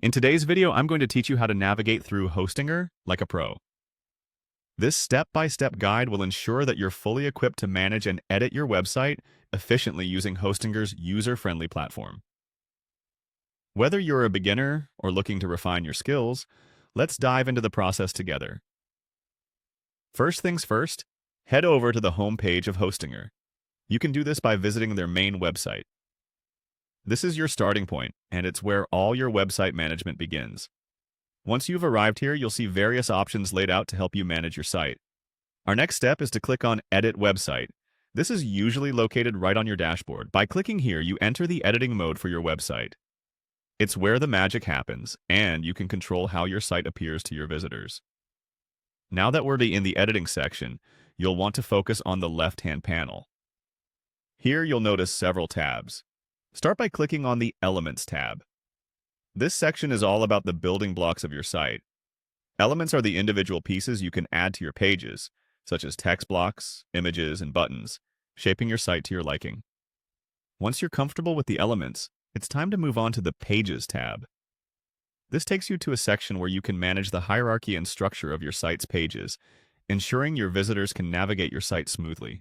In today's video, I'm going to teach you how to navigate through Hostinger like a pro. This step-by-step guide will ensure that you're fully equipped to manage and edit your website efficiently using Hostinger's user-friendly platform. Whether you're a beginner or looking to refine your skills, let's dive into the process together. First things first, head over to the home page of Hostinger. You can do this by visiting their main website. This is your starting point, and it's where all your website management begins. Once you've arrived here, you'll see various options laid out to help you manage your site. Our next step is to click on Edit Website. This is usually located right on your dashboard. By clicking here, you enter the editing mode for your website. It's where the magic happens, and you can control how your site appears to your visitors. Now that we're in the editing section, you'll want to focus on the left-hand panel. Here you'll notice several tabs. Start by clicking on the Elements tab. This section is all about the building blocks of your site. Elements are the individual pieces you can add to your pages, such as text blocks, images, and buttons, shaping your site to your liking. Once you're comfortable with the elements, it's time to move on to the Pages tab. This takes you to a section where you can manage the hierarchy and structure of your site's pages, ensuring your visitors can navigate your site smoothly.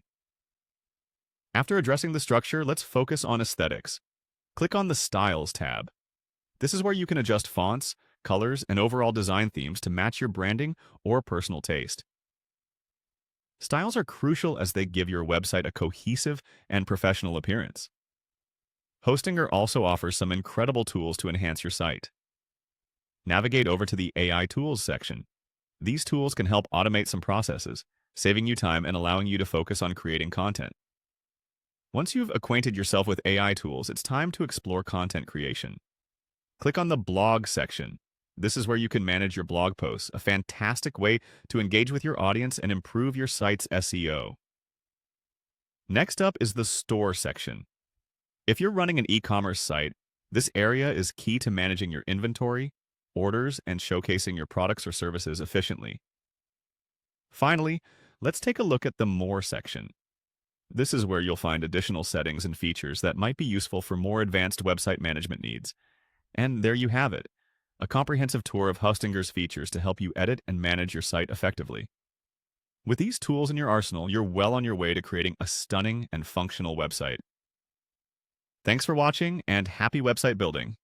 After addressing the structure, let's focus on aesthetics. Click on the Styles tab. This is where you can adjust fonts, colors, and overall design themes to match your branding or personal taste. Styles are crucial as they give your website a cohesive and professional appearance. Hostinger also offers some incredible tools to enhance your site. Navigate over to the AI Tools section. These tools can help automate some processes, saving you time and allowing you to focus on creating content. Once you've acquainted yourself with AI tools, it's time to explore content creation. Click on the Blog section. This is where you can manage your blog posts, a fantastic way to engage with your audience and improve your site's SEO. Next up is the Store section. If you're running an e-commerce site, this area is key to managing your inventory, orders, and showcasing your products or services efficiently. Finally, let's take a look at the More section. This is where you'll find additional settings and features that might be useful for more advanced website management needs. And there you have it, a comprehensive tour of Hostinger's features to help you edit and manage your site effectively. With these tools in your arsenal, you're well on your way to creating a stunning and functional website. Thanks for watching, and happy website building!